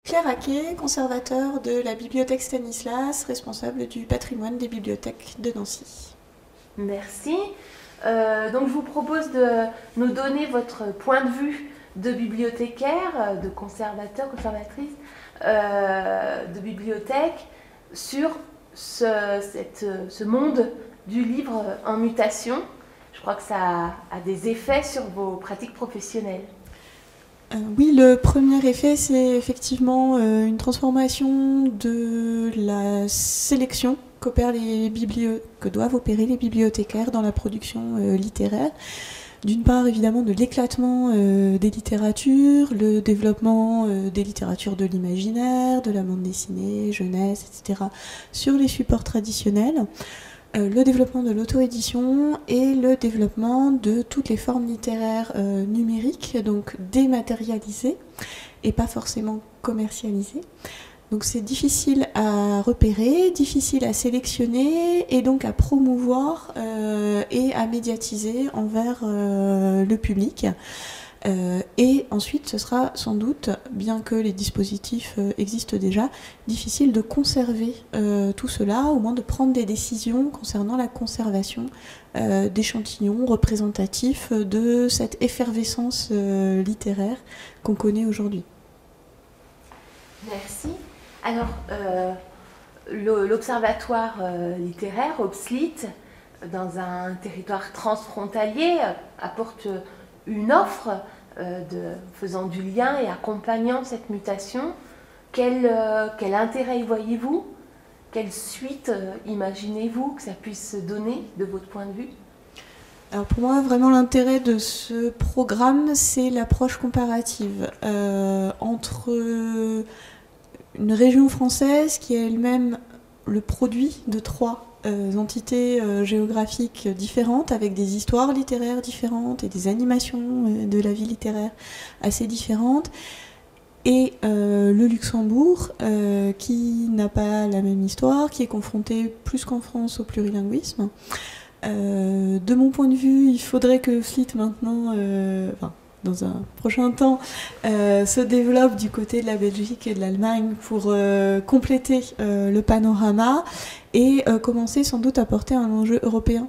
Claire Aquet, conservateur de la bibliothèque Stanislas, responsable du patrimoine des bibliothèques de Nancy. Merci. Donc je vous propose de nous donner votre point de vue de bibliothécaire, de conservateur, conservatrice, de bibliothèque sur ce monde du livre en mutation. Je crois que ça a des effets sur vos pratiques professionnelles. Oui, le premier effet, c'est effectivement une transformation de la sélection que doivent opérer les bibliothécaires dans la production littéraire. D'une part, évidemment, de l'éclatement des littératures, le développement des littératures de l'imaginaire, de la bande dessinée, jeunesse, etc., sur les supports traditionnels. Le développement de l'auto-édition et le développement de toutes les formes littéraires numériques, donc dématérialisées et pas forcément commercialisées. Donc c'est difficile à repérer, difficile à sélectionner et donc à promouvoir et à médiatiser envers le public. Et ensuite, ce sera sans doute, bien que les dispositifs existent déjà, difficile de conserver tout cela, au moins de prendre des décisions concernant la conservation d'échantillons représentatifs de cette effervescence littéraire qu'on connaît aujourd'hui. Merci. Alors, l'Observatoire littéraire, OBSLIT, dans un territoire transfrontalier, apporte une offre faisant du lien et accompagnant cette mutation. Quel intérêt y voyez-vous? Quelle suite imaginez-vous que ça puisse donner de votre point de vue? Alors pour moi, vraiment l'intérêt de ce programme, c'est l'approche comparative entre une région française qui est elle-même le produit de trois entités géographiques différentes, avec des histoires littéraires différentes et des animations de la vie littéraire assez différentes, et le Luxembourg, qui n'a pas la même histoire, qui est confronté plus qu'en France au plurilinguisme. De mon point de vue, il faudrait que le FLIT maintenant, dans un prochain temps, se développe du côté de la Belgique et de l'Allemagne pour compléter le panorama et commencer sans doute à porter un enjeu européen,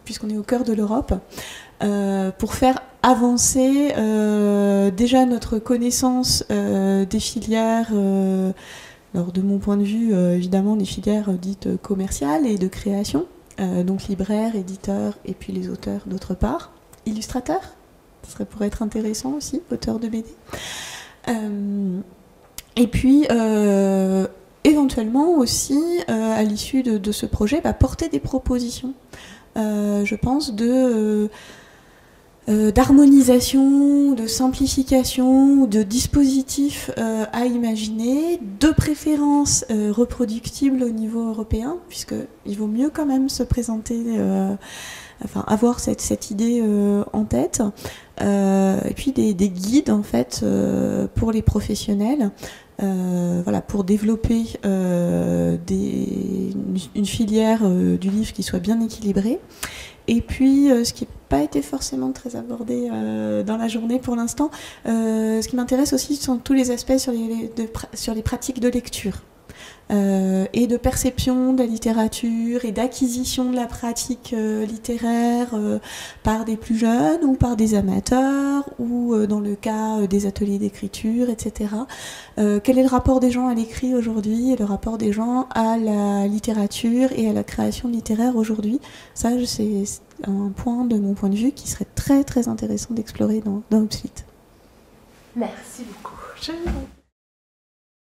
puisqu'on est au cœur de l'Europe, pour faire avancer déjà notre connaissance des filières, alors de mon point de vue, évidemment, des filières dites commerciales et de création, donc libraires, éditeurs et puis les auteurs d'autre part, illustrateurs. Ça pourrait être intéressant aussi, auteur de BD. Et puis, éventuellement aussi, à l'issue de ce projet, porter des propositions, je pense, d'harmonisation, de simplification, de dispositifs à imaginer, de préférence reproductibles au niveau européen, puisqu'il vaut mieux quand même se présenter... avoir cette idée en tête, et puis des guides en fait pour les professionnels, pour développer une filière du livre qui soit bien équilibrée. Et puis, ce qui n'a pas été forcément très abordé dans la journée pour l'instant, ce qui m'intéresse aussi sont tous les aspects sur les pratiques de lecture. Et de perception de la littérature et d'acquisition de la pratique littéraire par des plus jeunes ou par des amateurs ou dans le cas des ateliers d'écriture, etc. Quel est le rapport des gens à l'écrit aujourd'hui et le rapport des gens à la littérature et à la création littéraire aujourd'hui? Ça, c'est un point de mon point de vue qui serait très très intéressant d'explorer dans OBSLIT. Merci beaucoup.